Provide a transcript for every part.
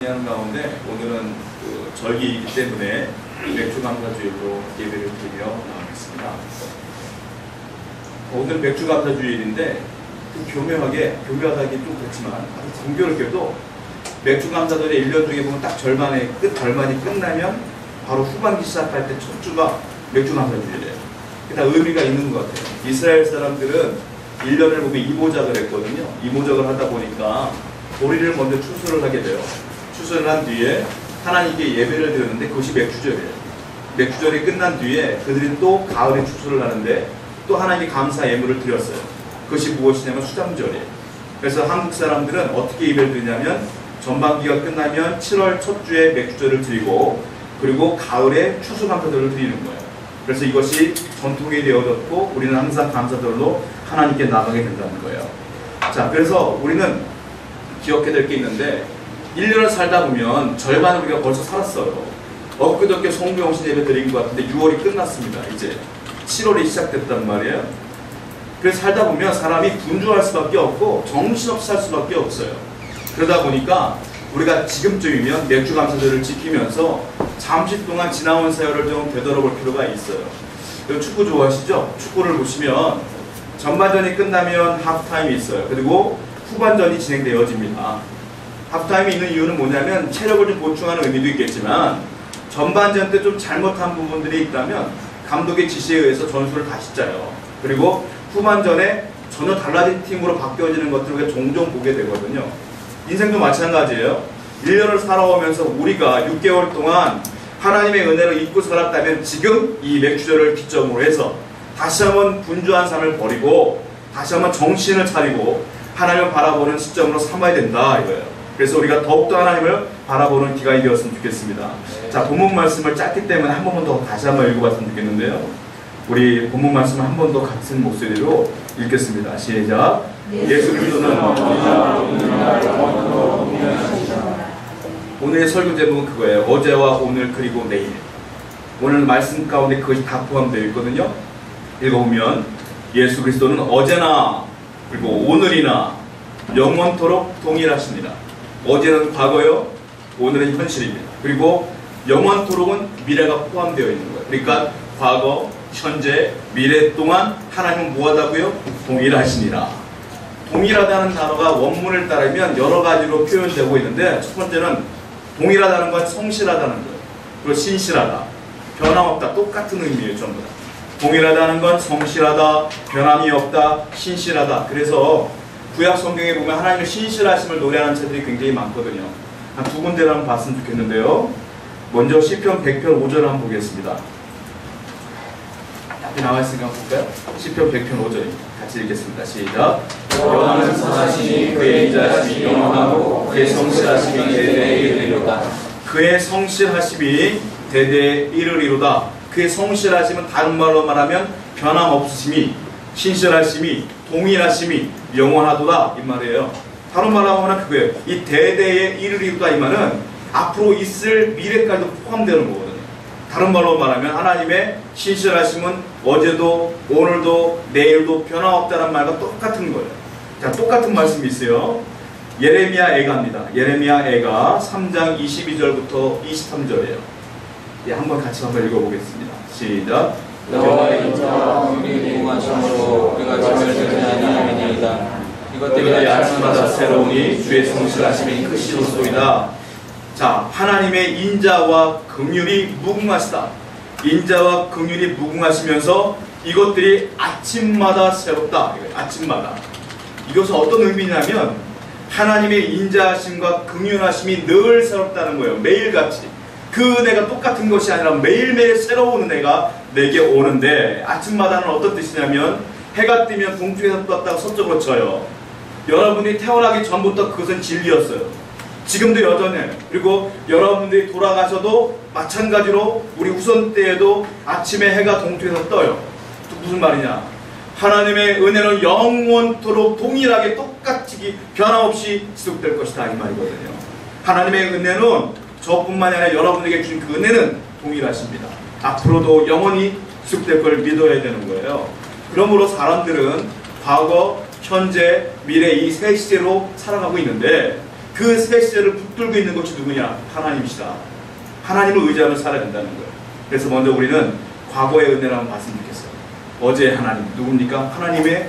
하는 가운데 오늘은 절기이기 때문에 맥주감사주일로 예배를 드리러 나가겠습니다. 오늘 맥주감사주일인데 교묘하다기 좀 그렇지만 아주 정교롭게도 맥주감사절의 1년 중에 보면 딱 절반이 끝나면 바로 후반기 시작할 때 첫 주가 맥주감사주일이에요. 다 의미가 있는 것 같아요. 이스라엘 사람들은 1년을 보면 이모작을 했거든요. 이모작을 하다 보니까 보리를 먼저 추수를 하게 돼요. 추수를 한 뒤에 하나님께 예배를 드렸는데 그것이 맥주절이에요. 맥주절이 끝난 뒤에 그들이 또 가을에 추수를 하는데 또 하나님께 감사 예물을 드렸어요. 그것이 무엇이냐면 수장절이에요. 그래서 한국 사람들은 어떻게 예배를 드리냐면 전반기가 끝나면 7월 첫 주에 맥주절을 드리고 그리고 가을에 추수감사절을 드리는 거예요. 그래서 이것이 전통이 되어졌고 우리는 항상 감사절로 하나님께 나가게 된다는 거예요. 자, 그래서 우리는 기억해야 될 게 있는데 1년을 살다 보면 절반을 우리가 벌써 살았어요. 엊그저께 송구영신 예배 드린 것 같은데 6월이 끝났습니다. 이제 7월이 시작됐단 말이에요. 그래서 살다 보면 사람이 분주할 수밖에 없고 정신없이 살 수밖에 없어요. 그러다 보니까 우리가 지금쯤이면 맥주감사절을 지키면서 잠시 동안 지나온 세월을 좀 되돌아볼 필요가 있어요. 축구 좋아하시죠? 축구를 보시면 전반전이 끝나면 하프타임이 있어요. 그리고 후반전이 진행되어집니다. 하프타임이 있는 이유는 뭐냐면 체력을 좀 보충하는 의미도 있겠지만 전반전 때 좀 잘못한 부분들이 있다면 감독의 지시에 의해서 전술을 다시 짜요. 그리고 후반전에 전혀 달라진 팀으로 바뀌어지는 것들을 우리가 종종 보게 되거든요. 인생도 마찬가지예요. 1년을 살아오면서 우리가 6개월 동안 하나님의 은혜를 잊고 살았다면 지금 이 맥주절을 기점으로 해서 다시 한번 분주한 삶을 버리고 다시 한번 정신을 차리고 하나님을 바라보는 시점으로 삼아야 된다 이거예요. 그래서 우리가 더욱더 하나님을 바라보는 기간이 되었으면 좋겠습니다. 자, 본문 말씀을 짧기 때문에 한 번만 더 다시 한번 읽어봤으면 좋겠는데요. 우리 본문 말씀을 한 번 더 같은 목소리로 읽겠습니다. 시작. 예수 그리스도는 오늘의 설교 제목은 그거예요. 어제와 오늘 그리고 내일. 오늘 말씀 가운데 그것이 다 포함되어 있거든요. 읽어보면 예수 그리스도는 어제나 그리고 오늘이나 영원토록 동일하십니다. 어제는 과거요, 오늘은 현실입니다. 그리고 영원토록은 미래가 포함되어 있는 거예요. 그러니까 과거, 현재, 미래 동안 하나님은 뭐하다고요? 동일하시니라. 동일하다는 단어가 원문을 따르면 여러 가지로 표현되고 있는데 첫 번째는 동일하다는 건 성실하다는 거예요. 그리고 신실하다, 변함없다, 똑같은 의미예요. 전부 다. 동일하다는 건 성실하다, 변함이 없다, 신실하다. 그래서 구약 성경에 보면 하나님의 신실하심을 노래하는 책들이 굉장히 많거든요. 한 두 군데를 한번 봤으면 좋겠는데요. 먼저 시편 100편 5절을 한번 보겠습니다. 앞에 나와 있으니까 한번 볼까요? 시편 100편 5절입니다. 같이 읽겠습니다. 시작. 여호와는 선하시니 그의 인자하심이 영원하고 그의 성실하심이 대대에 이르리로다. 그의 성실하심이 대대에 이르리로다. 그의 성실하심은 다른 말로 말하면 변함없으심이, 신실하심이, 동일하심이 영원하도다 이 말이에요. 다른 말로 하면 그거예요. 이 대대에 이르리로다 이 말은 앞으로 있을 미래까지도 포함되는 거거든요. 다른 말로 말하면 하나님의 신실하심은 어제도 오늘도 내일도 변함없다는 말과 똑같은 거예요. 자, 똑같은 말씀이 있어요. 예레미야 애가입니다. 예레미야 애가 3장 22절부터 23절이에요. 예, 한번 같이 한번 읽어보겠습니다. 시작. 여호와의 인자와 긍휼이 무궁하심으로 그가 잠을 들지 아니하느니이다. 이것 때문에 아침마다 새로우니 주의 성실하심이 크시로소이다. 자, 하나님의 인자와 긍휼이 무궁하시다. 인자와 긍휼이 무궁하시면서 이것들이 아침마다 새롭다. 아침마다. 이것은 어떤 의미냐면 하나님의 인자하심과 긍휼하심이 늘 새롭다는 거예요. 매일같이. 그 은혜가 똑같은 것이 아니라 매일매일 새로운 은혜가 내게 오는데 아침마다는 어떤 뜻이냐면 해가 뜨면 동쪽에서 떴다가 서쪽으로 져요. 여러분이 태어나기 전부터 그것은 진리였어요. 지금도 여전해요. 그리고 여러분들이 돌아가셔도 마찬가지로 우리 후손 때에도 아침에 해가 동쪽에서 떠요. 무슨 말이냐? 하나님의 은혜는 영원토록 동일하게 똑같이 변함없이 지속될 것이다 이 말이거든요. 하나님의 은혜는 저뿐만이 아니라 여러분에게 주신 그 은혜는 동일하십니다. 앞으로도 영원히 지속될 걸 믿어야 되는 거예요. 그러므로 사람들은 과거, 현재, 미래 이 세 시대로 살아가고 있는데 그 새 시절을 붙들고 있는 것이 누구냐? 하나님이시다. 하나님을 의지하며 살아야 된다는 거예요. 그래서 먼저 우리는 과거의 은혜를 한번 봤으면 좋겠어요. 어제의 하나님 누굽니까? 하나님의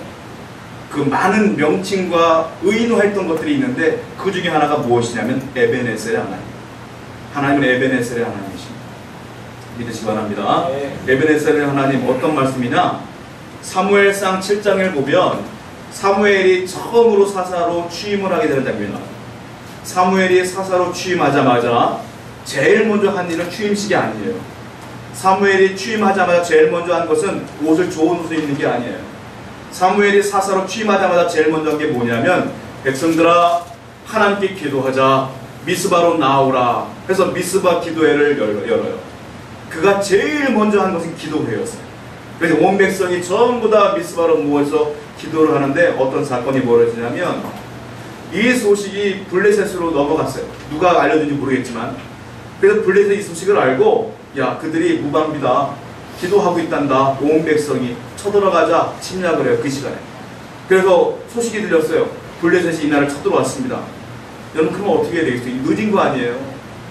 그 많은 명칭과 의인화했던 것들이 있는데 그 중에 하나가 무엇이냐면 에베네셀의 하나님. 하나님은 에베네셀의 하나님이십니다. 믿으시기 바랍니다. 에베네셀의 하나님 어떤 말씀이냐? 사무엘상 7장을 보면 사무엘이 처음으로 사사로 취임을 하게 되는 장면이 나와요. 사무엘이 사사로 취임하자마자 제일 먼저 한 일은 취임식이 아니에요. 사무엘이 취임하자마자 제일 먼저 한 것은 좋은 옷을 입는 게 아니에요. 사무엘이 사사로 취임하자마자 제일 먼저 한 게 뭐냐면 백성들아 하나님께 기도하자, 미스바로 나오라 해서 미스바 기도회를 열어요. 그가 제일 먼저 한 것은 기도회였어요. 그래서 온 백성이 전부 다 미스바로 모여서 기도를 하는데 어떤 사건이 벌어지냐면 이 소식이 블레셋으로 넘어갔어요. 누가 알려준지 모르겠지만 그래서 블레셋이 이 소식을 알고 야 그들이 무방비다, 기도하고 있단다. 온 백성이 쳐들어가자 침략을 해요. 그 시간에. 그래서 소식이 들렸어요. 블레셋이 이 나라를 쳐들어왔습니다. 여러분 그러면 어떻게 해야 되겠어요? 늦은 거 아니에요.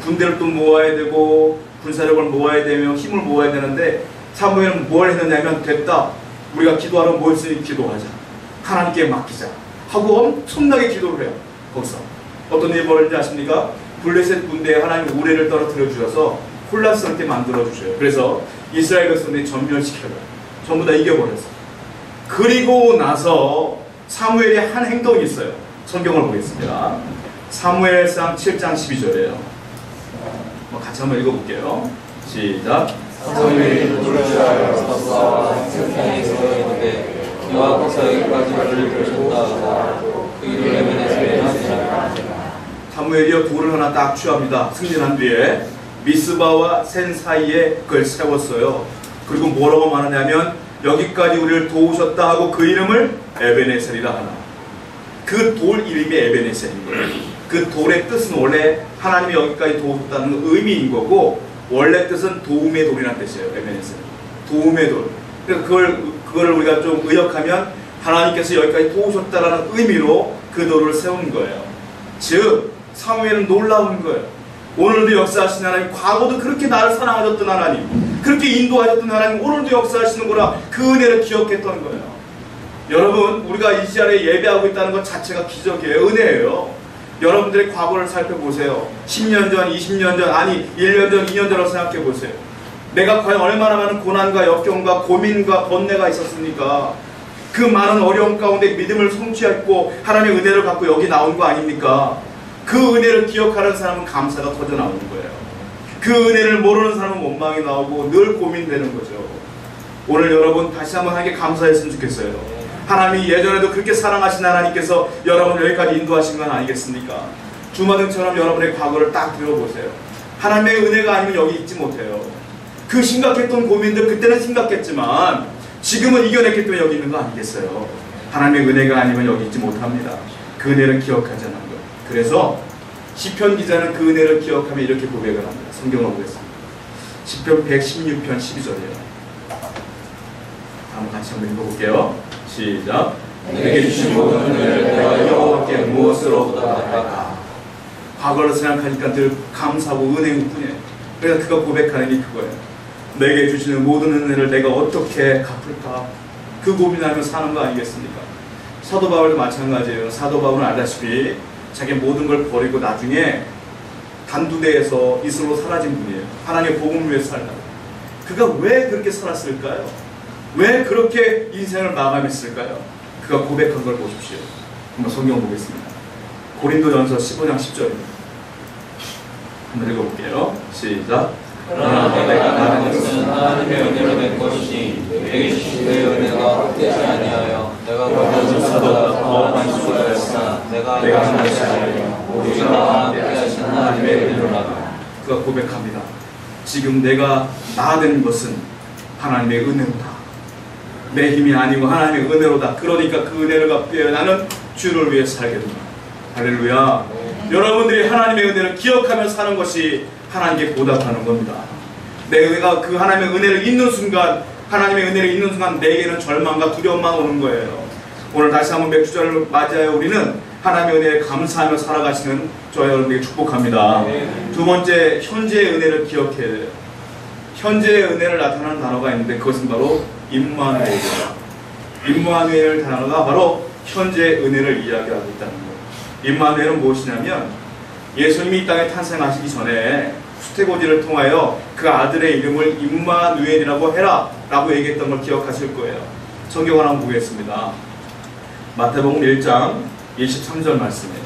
군대를 또 모아야 되고 군사력을 모아야 되며 힘을 모아야 되는데 사무엘은 뭘 했느냐면 됐다. 우리가 기도하러 모였으니 기도하자. 하나님께 맡기자. 하고 엄청나게 기도를 해요. 거기서. 어떤 일이 벌어진지 아십니까? 블레셋 군대에 하나님 우레를 떨어뜨려 주셔서 혼란스럽게 만들어 주셔요. 그래서 이스라엘 백성들이 전멸시켜요. 전부 다 이겨버렸어요. 그리고 나서 사무엘이 한 행동이 있어요. 성경을 보겠습니다. 사무엘상 7장 12절이에요. 같이 한번 읽어볼게요. 시작. 사무엘이 노르시아에 서서 세상에 서있는데 여호와께서 여기까지 그를 부르셨다. 그 일을 에베네셀에 하시니라. 사무엘이여 돌을 하나 딱 취합니다. 승진한 뒤에 미스바와 센 사이에 그걸 세웠어요. 그리고 뭐라고 말하냐면 여기까지 우리를 도우셨다 하고 그 이름을 에베네셀이라 하나. 그 돌 이름이 에베네셀인 거예요. 그 돌의 뜻은 원래 하나님이 여기까지 도우셨다는 의미인 거고 원래 뜻은 도움의 돌이라는 뜻이에요. 에베네셀. 도움의 돌. 그래서 그걸 우리가 좀 의역하면 하나님께서 여기까지 도우셨다라는 의미로 그 돌을 세운 거예요. 즉 사무엘은 놀라운 거예요. 오늘도 역사하시는 하나님, 과거도 그렇게 나를 사랑하셨던 하나님, 그렇게 인도하셨던 하나님, 오늘도 역사하시는구나. 그 은혜를 기억했던 거예요. 여러분, 우리가 이 시간에 예배하고 있다는 것 자체가 기적이에요. 은혜예요. 여러분들의 과거를 살펴보세요. 10년 전, 20년 전, 아니 1년 전, 2년 전으로 생각해 보세요. 내가 과연 얼마나 많은 고난과 역경과 고민과 번뇌가 있었습니까? 그 많은 어려움 가운데 믿음을 성취했고 하나님의 은혜를 갖고 여기 나온 거 아닙니까? 그 은혜를 기억하는 사람은 감사가 터져 나오는 거예요. 그 은혜를 모르는 사람은 원망이 나오고 늘 고민되는 거죠. 오늘 여러분 다시 한번 하나님께 감사했으면 좋겠어요. 하나님이 예전에도 그렇게 사랑하신 하나님께서 여러분을 여기까지 인도하신 건 아니겠습니까? 주마등처럼 여러분의 과거를 딱 들어보세요. 하나님의 은혜가 아니면 여기 있지 못해요. 그 심각했던 고민들 그때는 심각했지만 지금은 이겨냈기 때문에 여기 있는 거 아니겠어요? 하나님의 은혜가 아니면 여기 있지 못합니다. 그 은혜를 기억하자는 것. 그래서 시편 기자는 그 은혜를 기억하며 이렇게 고백을 합니다. 성경을 보겠습니다. 시편 116편 12절이에요. 한번 같이 한번 읽어볼게요. 시작. 내게 주신 모든 은혜를 내가 여호와께 무엇으로부터 갚을까? 과거를 생각하니까 늘 감사하고 은혜일 뿐이에요. 그래서 그가 고백하는 게 그거예요. 내게 주시는 모든 은혜를 내가 어떻게 갚을까? 그 고민하며 사는 거 아니겠습니까? 사도 바울도 마찬가지예요. 사도 바울은 알다시피 자기 모든 걸 버리고 나중에 단두대에서 이슬로 사라진 분이에요. 하나님의 복음을 위해서 살다가. 그가 왜 그렇게 살았을까요? 왜 그렇게 인생을 마감했을까요? 그가 고백한 걸 보십시오. 한번 성경 보겠습니다. 고린도전서 15장 10절입니다. 한번 읽어볼게요. 시작. 그러나 내가 받은 것은 하나님의 은혜로 된 것이니 내게 주신 그의 은혜가 헛되지 아니하여 내가 받은 것보다 더 많이 수고하였으나 내가 하는 것이 아니라 오직 나와 함께 하신 하나님의 은혜로라. 그가 고백합니다. 지금 내가 나된 것은 하나님의 은혜로다. 내 힘이 아니고 하나님의 은혜로다. 그러니까 그 은혜를 갚기 위해 나는 주를 위해 살게 된다. 할렐루야. 여러분들이 하나님의 은혜를 기억하며 사는 것이 하나님께 보답하는 겁니다. 내가 그 하나님의 은혜를 잊는 순간, 하나님의 은혜를 잊는 순간 내게는 절망과 두려움만 오는 거예요. 오늘 다시 한번 맥주절을 맞이하여 우리는 하나님의 은혜에 감사하며 살아가시는 저와 여러분에게 축복합니다. 두 번째, 현재의 은혜를 기억해야 돼요. 현재의 은혜를 나타내는 단어가 있는데 그것은 바로 임마누엘입니다. 임마누엘 단어가 바로 현재의 은혜를 이야기하고 있다는 거예요. 임마누엘은 무엇이냐면 예수님이 이 땅에 탄생하시기 전에 수태고지를 통하여 그 아들의 이름을 임마누엘이라고 해라 라고 얘기했던 걸 기억하실 거예요. 성경을 한번 보겠습니다. 마태복음 1장 23절 말씀이에요.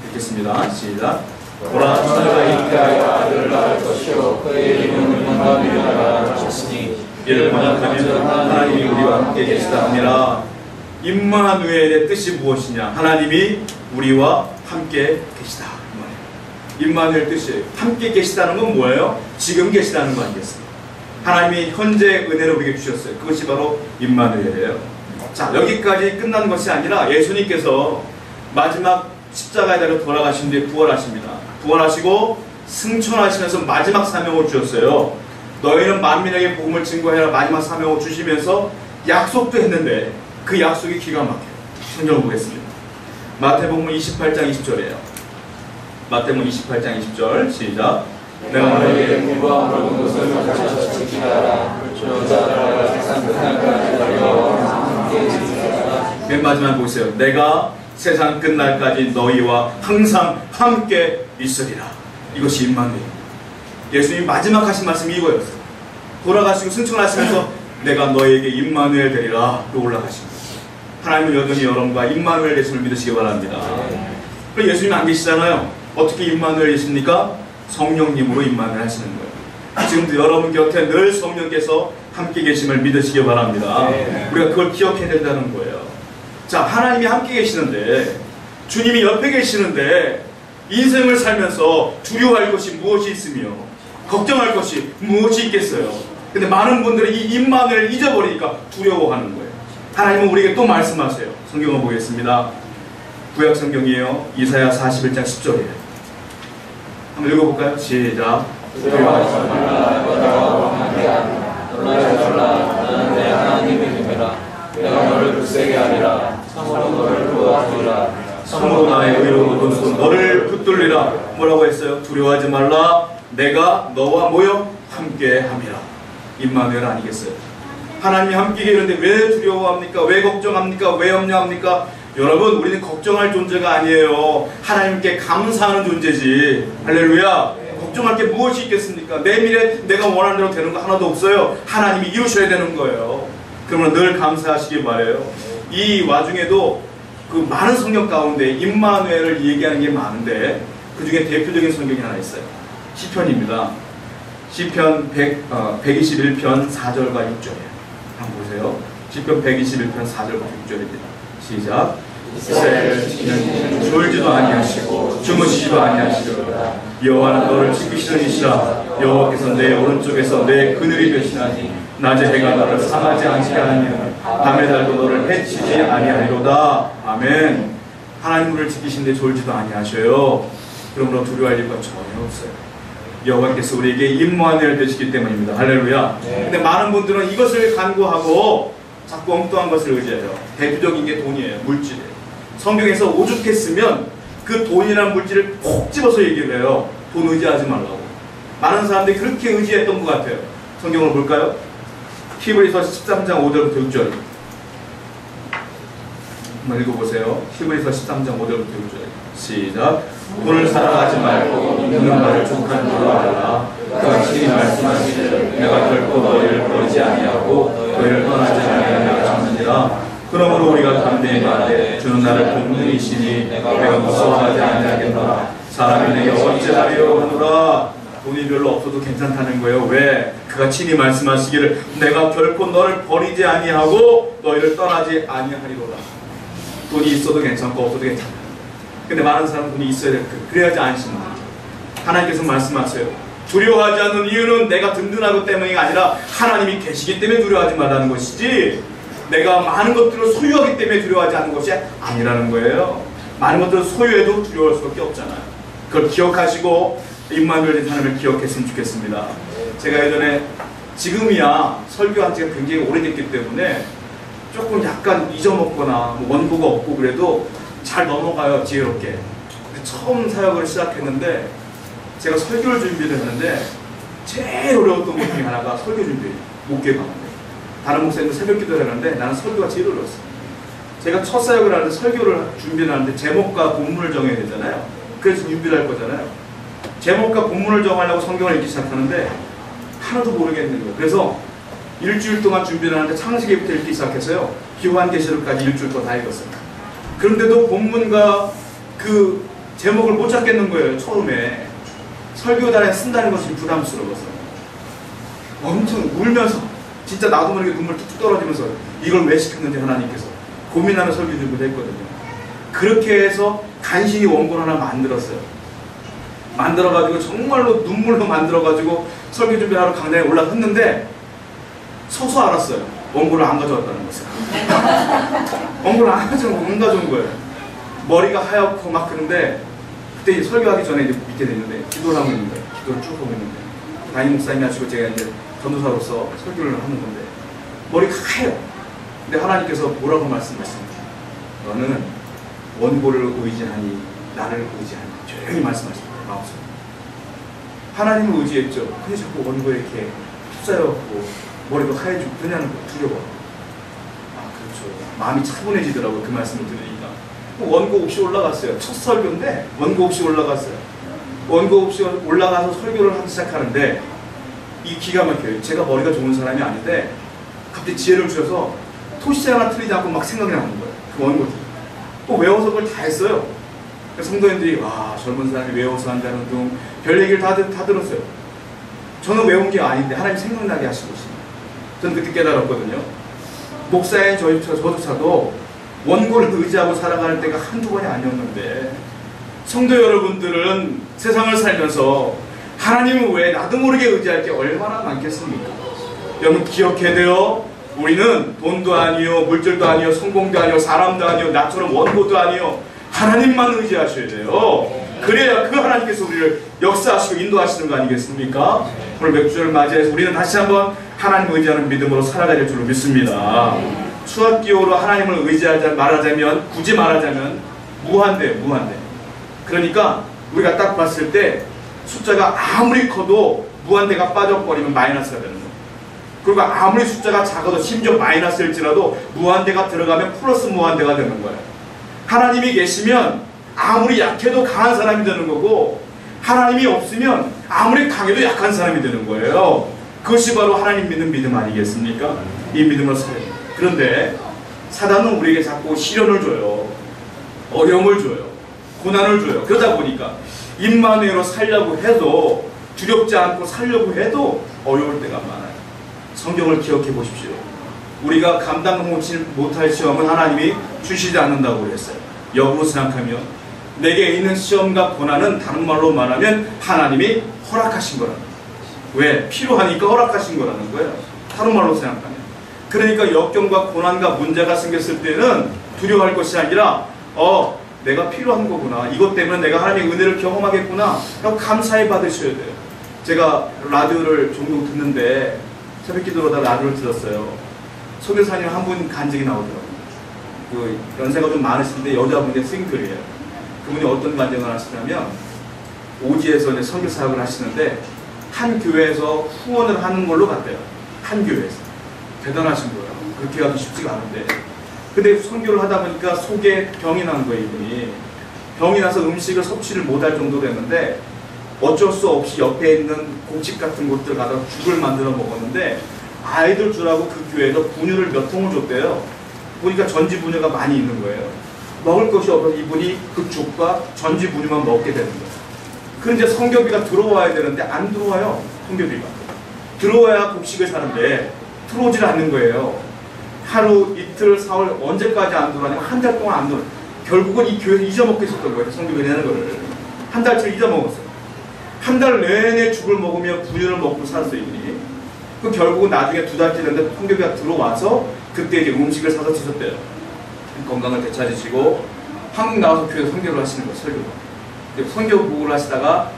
읽겠습니다. 시작. 보라, 천사가 잉태 하여 아들을 낳을 것이요 그의 이름은 임마누엘이라 하셨으니 이를 번역하면 하나님이 우리와 함께 계시다 하니라. 임마누엘의 뜻이 무엇이냐? 하나님이 우리와 함께 계시다. 임마누엘 뜻이에요. 함께 계시다는 건 뭐예요? 지금 계시다는 거 아니겠습니까? 하나님이 현재 은혜로 우리에게 주셨어요. 그것이 바로 임마누엘이에요. 자, 여기까지 끝난 것이 아니라 예수님께서 마지막 십자가에 달려 돌아가신 뒤에 부활하십니다. 부활하시고 승천하시면서 마지막 사명을 주셨어요. 너희는 만민에게 복음을 증거해라 마지막 사명을 주시면서 약속도 했는데 그 약속이 기가 막혀요. 성경을 보겠습니다. 마태복음 28장 20절이에요. 마태복음 28장 20절 시작. 내가 너희에게 공부함으로 본 것을 가르쳐 지키게 하라. 여자를 세상 끝날까지 너희와 함께 지키라. 맨 마지막 보세요. 내가 세상 끝날까지 너희와 항상 함께 있으리라. 이것이 임마누엘. 예수님이 마지막 하신 말씀이 이거였어요. 돌아가시고 승천하시면서 내가 너희에게 임마누엘 되리라 로 올라가십니다. 하나님은 여전히 여러분과 임마누엘 되심을 믿으시기 바랍니다. 그럼 예수님이 안 계시잖아요. 어떻게 임마누엘이십니까? 성령님으로 임마누엘 하시는 거예요. 지금도 여러분 곁에 늘 성령께서 함께 계심을 믿으시기 바랍니다. 우리가 그걸 기억해야 된다는 거예요. 자, 하나님이 함께 계시는데 주님이 옆에 계시는데 인생을 살면서 두려워할 것이 무엇이 있으며 걱정할 것이 무엇이 있겠어요. 근데 많은 분들이 이 임마누엘을 잊어버리니까 두려워하는 거예요. 하나님은 우리에게 또 말씀하세요. 성경을 보겠습니다. 구약 성경이에요. 이사야 41장 10절이에요. 한번 읽어볼까요? 시작. 두려워하지 말라. 너와 함께하리라. 놀라지 말라. 나는 내 하나님의 힘이라. 내가 너를 굳세게 하리라. 참으로 너를 도와주리라. 참으로 나의 의로 얻은 손 너를 붙들리라. 뭐라고 했어요? 두려워하지 말라. 내가 너와 모여 함께함이라. 임마누엘 아니겠어요? 하나님이 함께 계시는데 왜 두려워합니까? 왜 걱정합니까? 왜 염려합니까? 여러분, 우리는 걱정할 존재가 아니에요. 하나님께 감사하는 존재지. 할렐루야. 걱정할 게 무엇이 있겠습니까? 내 미래 내가 원하는 대로 되는 거 하나도 없어요. 하나님이 이루셔야 되는 거예요. 그러면 늘 감사하시기 바래요. 이 와중에도 그 많은 성경 가운데 임마누엘을 얘기하는 게 많은데 그 중에 대표적인 성경이 하나 있어요. 시편입니다. 시편 121편 4절과 6절이에요. 한번 보세요. 시편 121편 4절과 6절입니다. 시작. 이스라엘을 지키는 졸지도 아니하시고 주무시지도 아니하시리로다. 여호와는 너를 지키시는 이시라. 여호와께서 내 오른쪽에서 내 그늘이 되시나니 낮에 해가 너를 상하지 않게 하느니라. 밤의 달도 너를 해치지 아니하리로다. 아멘. 하나님 우리를 지키시는데 졸지도 아니하셔요. 그러므로 두려워할 일과 전혀 없어요. 여호와께서 우리에게 임마누엘 되시기 때문입니다. 할렐루야. 근데 많은 분들은 이것을 간구하고 자꾸 엉뚱한 것을 의지해요. 대표적인 게 돈이에요. 물질이에요. 성경에서 오죽했으면 그 돈이라는 물질을 콕 집어서 얘기를 해요. 돈 의지하지 말라고. 많은 사람들이 그렇게 의지했던 것 같아요. 성경을 볼까요? 히브리서 13장 5절부터 6절 한번 읽어보세요. 히브리서 13장 5절부터 6절 시작. 돈을 사랑하지 말고 있는 말을 족한 줄로 알라. 그가 친히 말씀하시기를 내가 결코 너희를 버리지 아니하고 너희를 떠나지 아니하느니라. 그러므로 우리가 담대히 말하되 주는 나를 돕는 이시니 내가 무서워하지 아니하겠노라. 사람이 내게 어찌하리요 하노라. 돈이 별로 없어도 괜찮다는 거예요. 왜? 그가 친히 말씀하시기를 내가 결코 너를 버리지 아니하고 너희를 떠나지 아니하리로라. 돈이 있어도 괜찮고 없어도 괜찮다. 근데 많은 사람은 돈이 있어야 될 거예요. 그래야지 안심합니다. 하나님께서 말씀하세요. 두려워하지 않는 이유는 내가 든든하기 때문이 아니라 하나님이 계시기 때문에 두려워하지 말라는 것이지 내가 많은 것들을 소유하기 때문에 두려워하지 않는 것이 아니라는 거예요. 많은 것들을 소유해도 두려워할 수밖에 없잖아요. 그걸 기억하시고 임마누엘 된 하나님을 기억했으면 좋겠습니다. 제가 예전에 지금이야 설교한 지가 굉장히 오래됐기 때문에 조금 약간 잊어먹거나 원고가 없고 그래도 잘 넘어가요, 지혜롭게. 근데 처음 사역을 시작했는데 제가 설교를 준비를 했는데 제일 어려웠던 것 중에 하나가 설교 준비, 목회가. 다른 목사님도 새벽 기도를 하는데 나는 설교가 제일 어려웠어요. 제가 첫 사역을 하는데 설교를 준비를 하는데 제목과 본문을 정해야 되잖아요. 그래서 준비를 할 거잖아요. 제목과 본문을 정하려고 성경을 읽기 시작하는데 하나도 모르겠는 거예요. 그래서 일주일 동안 준비를 하는데 창세기부터 읽기 시작해서요. 요한계시록까지 일주일 동안 다 읽었어요. 그런데도 본문과 그 제목을 못 잡겠는 거예요. 처음에. 설교단에 쓴다는 것이 부담스러워서. 엄청 울면서 진짜 나도 모르게 눈물 뚝뚝 떨어지면서 이걸 왜 시켰는지 하나님께서 고민하는 설교 준비를 했거든요. 그렇게 해서 간신히 원고를 하나 만들었어요. 만들어가지고 정말로 눈물로 만들어가지고 설교 준비하러 강당에 올라섰는데 서서 알았어요. 원고를 안 가져왔다는 것을. 원고를 안 가져온 거예요. 머리가 하얗고 막 그런데 그때 설교하기 전에 이제 밑에 있는데 기도를 하고 있는 거예요. 기도를 쭉 하고 있는데 담임 목사님이 하시고 제가 이제 전도사로서 설교를 하는 건데 머리가 하얘요. 근데 하나님께서 뭐라고 말씀하십니까? 너는 원고를 의지하니 나를 의지하니. 조용히 말씀하십니다. 마음속에. 하나님을 의지했죠. 근데 자꾸 원고에 이렇게 휩싸여갖고 머리도 하얘지고 그러냐는 거 두려워. 아 그렇죠. 마음이 차분해지더라고요. 그 말씀을 들으니까. 원고 없이 올라갔어요. 첫 설교인데 원고 없이 올라갔어요. 원고 없이 올라가서 설교를 하기 시작하는데 이 기가 막혀요. 제가 머리가 좋은 사람이 아닌데 갑자기 지혜를 주셔서 토시 하나 틀리지 않고 막 생각이 나는 거예요. 그 원고들이. 또 외워서 그걸 다 했어요. 성도님들이 와 젊은 사람이 외워서 한다는 둥 별 얘기를 다 들었어요. 저는 외운 게 아닌데 하나님 생각나게 하시고 있습니다. 저는 그때 깨달았거든요. 목사인 저조차도 원고를 의지하고 살아가는 때가 한두 번이 아니었는데 성도 여러분들은 세상을 살면서 하나님을 왜 나도 모르게 의지할 게 얼마나 많겠습니까? 여러분 기억해야 돼요. 우리는 돈도 아니요 물질도 아니요 성공도 아니요 사람도 아니요 나처럼 원고도 아니요 하나님만 의지하셔야 돼요. 그래야 그 하나님께서 우리를 역사하시고 인도하시는 거 아니겠습니까? 오늘 맥주를 맞이해서 우리는 다시 한번 하나님을 의지하는 믿음으로 살아가야 될 줄로 믿습니다. 수학기호로 하나님을 의지하자 말하자면 굳이 말하자면 무한대예요. 무한대. 그러니까 우리가 딱 봤을 때 숫자가 아무리 커도 무한대가 빠져버리면 마이너스가 되는 거예요. 그리고 아무리 숫자가 작아도 심지어 마이너스일지라도 무한대가 들어가면 플러스 무한대가 되는 거예요. 하나님이 계시면 아무리 약해도 강한 사람이 되는 거고 하나님이 없으면 아무리 강해도 약한 사람이 되는 거예요. 그것이 바로 하나님 믿는 믿음 아니겠습니까? 이 믿음으로 살아야 돼요. 그런데 사단은 우리에게 자꾸 시련을 줘요. 어려움을 줘요. 고난을 줘요. 그러다 보니까 임마누엘로 살려고 해도 두렵지 않고 살려고 해도 어려울 때가 많아요. 성경을 기억해 보십시오. 우리가 감당하지 못할 시험은 하나님이 주시지 않는다고 그랬어요. 역으로 생각하면 내게 있는 시험과 고난은 다른 말로 말하면 하나님이 허락하신 거라는 거예요. 왜? 필요하니까 허락하신 거라는 거예요. 다른 말로 생각하면. 그러니까 역경과 고난과 문제가 생겼을 때는 두려워할 것이 아니라 내가 필요한 거구나. 이것 때문에 내가 하나님의 은혜를 경험하겠구나. 라고 감사히 받으셔야 돼요. 제가 라디오를 종종 듣는데 새벽 기도로다 라디오를 들었어요. 선교사님 한 분 간증이 나오더라고요. 그 연세가 좀 많으신데 여자분인데 싱글이에요. 그분이 어떤 간증을 하시냐면 오지에서 이제 선교 사역을 하시는데 한 교회에서 후원을 하는 걸로 갔대요. 한 교회에서. 대단하신 거예요. 그렇게 하기 쉽지가 않은데. 근데 선교를 하다 보니까 속에 병이 난 거예요, 이분이. 병이 나서 음식을 섭취를 못할 정도 됐는데 어쩔 수 없이 옆에 있는 곡식 같은 곳들 가서 죽을 만들어 먹었는데 아이들 주라고 그 교회에서 분유를 몇 통을 줬대요. 보니까 전지 분유가 많이 있는 거예요. 먹을 것이 없어서 이분이 그 죽과 전지 분유만 먹게 되는 거예요. 그런데 성교비가 들어와야 되는데 안 들어와요. 성교비가. 들어와야 곡식을 사는데 들어오질 않는 거예요. 하루, 이틀, 사흘 언제까지 안 들어오냐면 한 달 동안 안 들어와요. 결국은 이 교회에서 잊어먹게 있었던 거예요. 성교비 내는 거를. 한 달치를 잊어먹었어요. 한 달 내내 죽을 먹으며 분유를 먹고 살았어요, 이분이. 그 결국은 나중에 두 달째 됐는데 성교비가 들어와서 그때 이제 음식을 사서 드셨대요. 건강을 되찾으시고 한국 나와서 교회에 선교를 하시는 거예요, 설교가. 선교 보고를 하시다가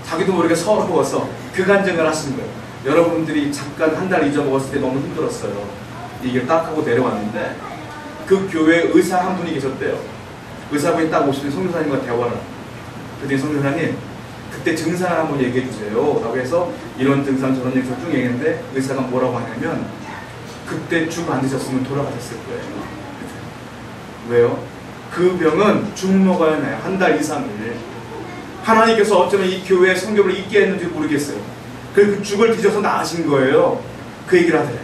자기도 모르게 서러워서 그 간증을 하시는 거예요. 여러분들이 잠깐 한 달 잊어먹었을 때 너무 힘들었어요. 이게 딱 하고 내려왔는데 그 교회에 의사 한 분이 계셨대요. 의사분이 딱 오시는 선교사님과 대화를 합니다. 그랬더니 선교사님, 그때 증상을 한번 얘기해 주세요 라고 해서 이런 증상 저런 증상 쭉 얘기했는데 의사가 뭐라고 하냐면 그때 죽 안 드셨으면 돌아가셨을 거예요. 왜요? 그 병은 죽 먹어야 해요. 한 달 이상을. 하나님께서 어쩌면 이 교회에 성경을 읽게 했는지 모르겠어요. 그 죽을 드셔서 나으신 거예요. 그 얘기를 하더래요.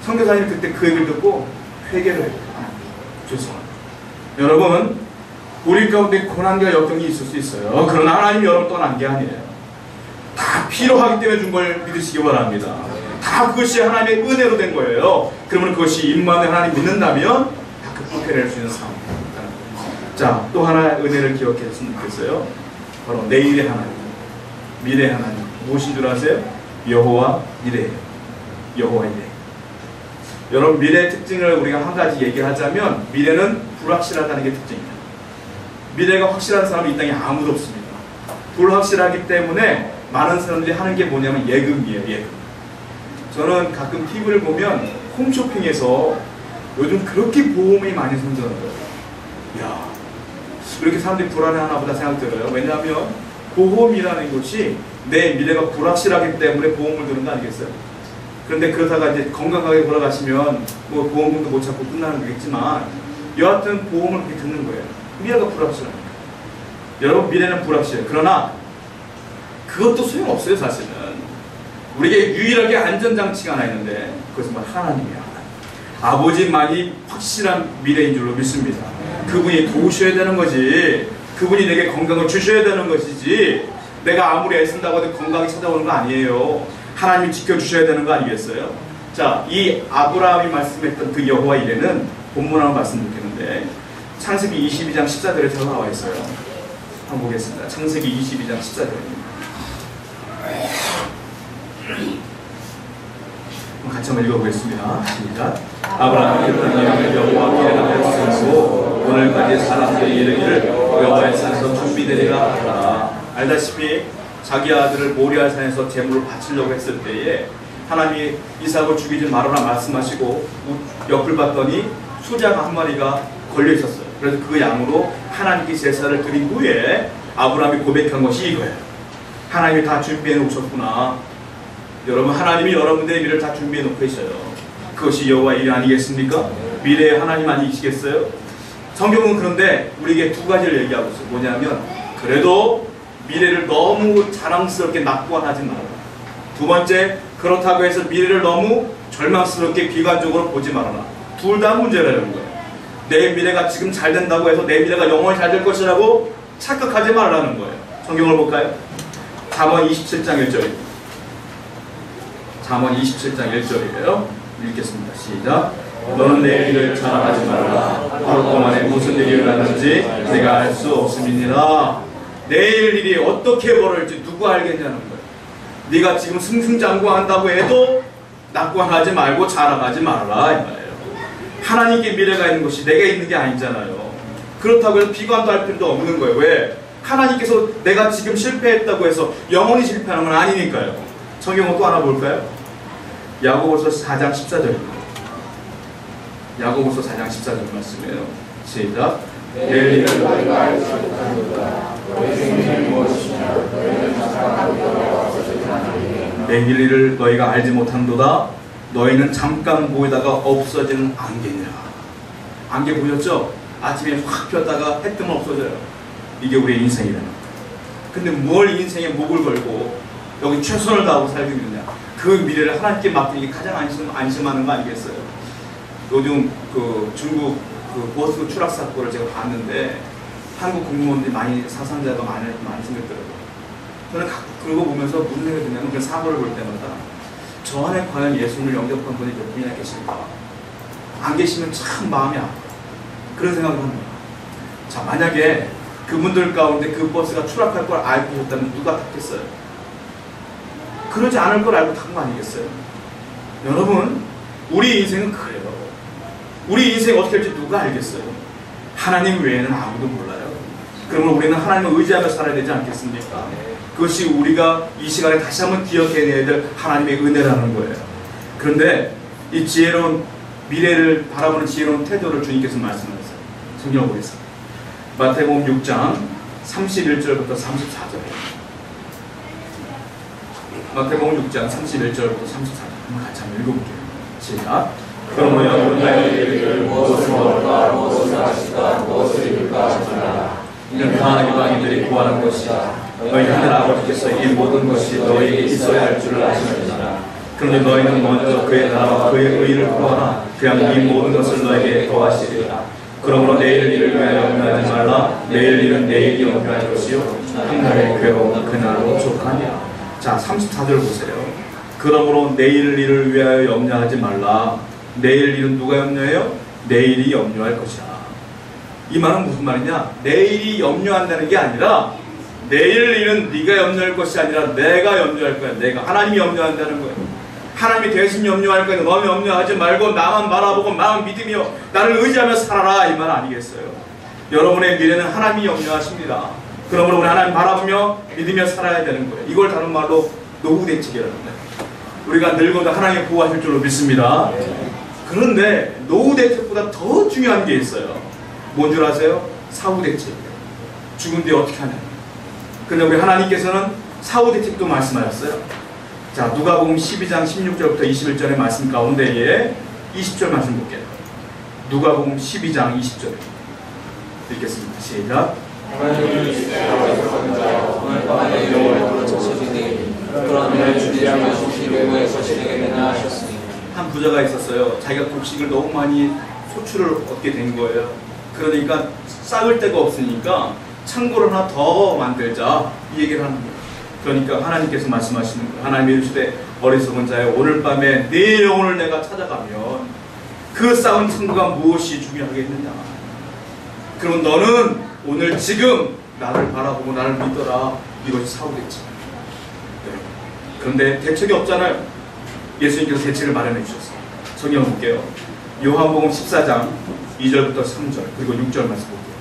선교사님 그때 그 얘기를 듣고 회개를 했어요. 죄송합니다. 여러분, 우리 가운데 고난과 역경이 있을 수 있어요. 그러나 하나님이 여러분 떠난 게 아니에요. 다 필요하기 때문에 준 걸 믿으시기 바랍니다. 다 그것이 하나님의 은혜로 된 거예요. 그러면 그것이 임마누엘 하나님 믿는다면 다 극복해낼 수 있는 상황입니다. 자, 또 하나의 은혜를 기억했으면 좋겠어요. 바로 내일의 하나님, 미래의 하나님. 무엇인 줄 아세요? 여호와 이레예요. 여호와 이레. 여러분, 미래의 특징을 우리가 한 가지 얘기하자면 미래는 불확실하다는 게 특징입니다. 미래가 확실한 사람이 이 땅에 아무도 없습니다. 불확실하기 때문에 많은 사람들이 하는 게 뭐냐면 예금이에요. 예금. 저는 가끔 TV를 보면 홈쇼핑에서 요즘 그렇게 보험이 많이 선전하는 거예요. 이야, 이렇게 사람들이 불안해하나 보다 생각 들어요. 왜냐하면 보험이라는 것이 내 미래가 불확실하기 때문에 보험을 드는 거 아니겠어요? 그런데 그러다가 이제 건강하게 돌아가시면 뭐 보험금도 못 찾고 끝나는 거겠지만 여하튼 보험을 그렇게 듣는 거예요. 미래가 불확실하니까. 여러분, 미래는 불확실해요. 그러나 그것도 소용없어요. 사실은 우리에게 유일하게 안전장치가 하나 있는데 그것은 바로 하나님이야. 아버지만이 확실한 미래인 줄로 믿습니다. 그분이 도우셔야 되는 거지, 그분이 내게 건강을 주셔야 되는 것이지, 내가 아무리 애쓴다고 해도 건강이 찾아오는 거 아니에요. 하나님이 지켜주셔야 되는 거 아니겠어요? 자, 이 아브라함이 말씀했던 그 여호와 이레는 본문 한번 말씀드리겠는데 창세기 22장 14절에 제가 나와 있어요. 한번 보겠습니다. 창세기 22장 14절입니다. 같이 한번 읽어보겠습니다. 시작. 아브라함이 그런 여호와 이레를 쓰고 오늘까지 사람들이 이르기를 여호와의 산에서 준비되리라 하더라. 알다시피 자기 아들을 모리아 산에서 제물을 바치려고 했을 때에 하나님이 이삭을 죽이지 말아라 말씀하시고 옆을 봤더니 수자가 한 마리가 걸려 있었어요. 그래서 그 양으로 하나님께 제사를 드린 후에 아브라함이 고백한 것이 이거예요. 하나님이 다 준비해 놓으셨구나. 여러분, 하나님이 여러분들의 미래를 다 준비해 놓고 계셔요. 그것이 여호와 이레 아니겠습니까? 미래의 하나님 아니시겠어요? 성경은 그런데 우리에게 두 가지를 얘기하고 있어요. 뭐냐면 그래도 미래를 너무 자랑스럽게 낙관하지 말아라. 두 번째, 그렇다고 해서 미래를 너무 절망스럽게 비관적으로 보지 말아라. 둘 다 문제라는 거예요. 내 미래가 지금 잘 된다고 해서 내 미래가 영원히 잘 될 것이라고 착각하지 말라는 거예요. 성경을 볼까요? 잠언 27장 1절입니다. 잠언 27장 1절이에요. 읽겠습니다. 시작. 너는 내 일을 자랑하지 말라. 하루 동안에 무슨 일이 일어나는지 내가 알 수 없음이니라. 내일 일이 어떻게 벌어질지 누가 알겠냐는 거예요. 네가 지금 승승장구한다고 해도 낙관하지 말고 자랑하지 말아라 이 말이에요. 하나님께 미래가 있는 것이 내게 있는 게 아니잖아요. 그렇다고 해서 비관도 할 필요도 없는 거예요. 왜? 하나님께서 내가 지금 실패했다고 해서 영원히 실패하는 건 아니니까요. 성경을 또 하나 볼까요? 야고보서 4장 14절입니다. 야고보서 4장 14절 말씀이에요. 시작. 내일 일을 너희가 알지 못하는도다. 너희 생명이 무엇이냐? 너희는 잠깐 보이다가 없어지지 않으리니. 내일 일을 너희가 알지 못하는도다. 너희는 잠깐 보이다가 없어지는 안개니라. 안개 보셨죠? 아침에 확 폈다가 해 뜨면 없어져요. 이게 우리의 인생이라는 거예요. 근데 뭘 인생에 목을 걸고 여기 최선을 다하고 살고 있느냐? 그 미래를 하나님께 맡기는 게 가장 안심하는 거 아니겠어요? 요즘 그 중국 그 버스 추락 사건을 제가 봤는데 한국 공무원들이 많이 사상자가 많이 생겼더라고요. 저는 그거 보면서 무슨 생각이 드냐면 그 사고를 볼 때마다 저 안에 과연 예수를 영접한 분이 몇 분이나 계실까? 안 계시면 참 마음이 아파요. 그런 생각을 합니다. 자, 만약에 그분들 가운데 그 버스가 추락할 걸 알고 있었다면 누가 탔겠어요? 그러지 않을 걸 알고 탄 거 아니겠어요? 여러분, 우리 인생은 그래요. 우리 인생 어떻게 할지 누가 알겠어요? 하나님 외에는 아무도 몰라요. 그러면 우리는 하나님을 의지하며 살아야 되지 않겠습니까? 그것이 우리가 이 시간에 다시 한번 기억해내야 될 하나님의 은혜라는 거예요. 그런데 이 지혜로운 미래를 바라보는 지혜로운 태도를 주님께서 말씀하셨어요. 성경 보겠습니다. 마태복음 6장 31절부터 34절. 마태복음 6장 31절부터 34절. 한번 같이 한번 읽어볼게요. 시작. 그러므로 너희를 무엇을 먹을까, 무엇을 마실까, 무엇을 입을까 하지라. 이는 다 이방인들이 구하는 것이다. 너희 하늘 아버지께서 이 모든 것이 너희에게 있어야 할 줄을 아시느니라. 그런데 너희는 먼저 그의 나라와 그의 의를 구하라. 그냥 이 모든 것을 너에게 더하시리라. 그러므로 내일 일을 위하여 염려하지 말라. 내일 일은 내일이 염려할 것이요 한 날의 괴로움 그날로 족하니라. 자, 34절 보세요. 그러므로 내일 일을 위하여 염려하지 말라. 내일 일은 누가 염려해요? 내일이 염려할 것이다. 이 말은 무슨 말이냐? 내일이 염려한다는 게 아니라 내일 일은 네가 염려할 것이 아니라 내가 염려할 거야. 내가. 하나님이 염려한다는 거예요. 하나님이 대신 염려할 거니까 너는 염려하지 말고 나만 바라보고 나만 믿으며 나를 의지하며 살아라. 이 말 아니겠어요? 여러분의 미래는 하나님이 염려하십니다. 그러므로 우리 하나님 바라보며 믿으며 살아야 되는 거예요. 이걸 다른 말로 노후대책이라는 거예요. 우리가 늙어도 하나님이 보호하실 줄로 믿습니다. 그런데 노후대책보다 더 중요한 게 있어요. 뭔 줄 아세요? 사후대책이에요. 죽은 뒤에 어떻게 하냐. 그런데 우리 하나님께서는 사후대책도 말씀하셨어요. 자, 누가복음 12장 16절부터 21절의 말씀 가운데에 20절 말씀 볼게요. 누가복음 12장 20절 읽겠습니다. 시작. 한 부자가 있었어요. 자기가 곡식을 너무 많이 소출을 얻게 된 거예요. 그러니까 싹을 데가 없으니까 창고를 하나 더 만들자, 이 얘기를 하는 거예요. 그러니까 하나님께서 말씀하시는 거예요. 하나님이 이르시되 어리석은 자여, 오늘 밤에 네 영혼을 내가 찾아가면 그 쌓은 창고가 무엇이 중요하겠느냐. 그럼 너는 오늘 지금 나를 바라보고 나를 믿어라. 이것이 사후대책. 그런데 대책이 없잖아요. 예수님께서 대책을 마련해 주셨어요. 성경 볼게요. 요한복음 14장 2절부터 3절 그리고 6절 말씀 볼게요.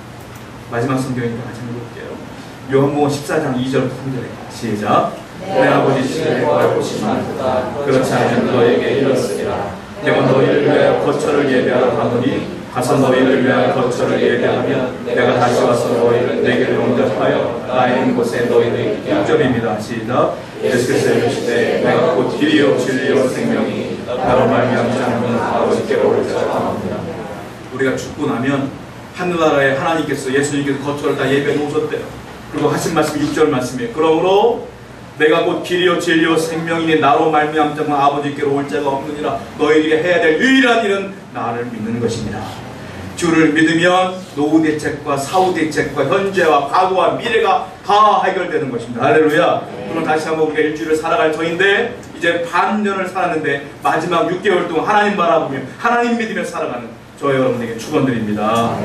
마지막 성경이니까 같이 읽어볼게요. 요한복음 14장 2절부터 3절에 시작. 내 아버지 집에 거할 곳이 많다. 그렇지 않으면 너에게 이르렀으리라. 내가 너희를 위하여 거처를 예배하러 가노니 가서 너희를 위하여 거처를 예배하면 내가 다시 와서 너희를 내게로 영접하여 나 있는 곳에 너희를 있게 하리라. 6절입니다. 시작. 예수께서 이르시되 내가 곧 길이요 진리요 생명이 나로 말미암지 않으면 아버지께로 올 자가 없느니라. 우리가 죽고 나면 하늘나라에 하나님께서 예수님께서 거처를 다 예배해 놓으셨대요. 그리고 하신 말씀이 6절 말씀이에요. 그러므로 내가 곧 길이요 진리요 생명이니 나로 말미암지 않으면 아버지께로 올 자가 없느니라. 너희들이 해야 될 유일한 일은 나를 믿는 것입니다. 주를 믿으면 노후 대책과 사후 대책과 현재와 과거와 미래가 다 해결되는 것입니다. 할렐루야. 그럼 다시 한번 우리가 일주일을 살아갈 터인데 이제 반년을 살았는데 마지막 6개월 동안 하나님 바라보며 하나님 믿으며 살아가는 저와 여러분에게 축원드립니다.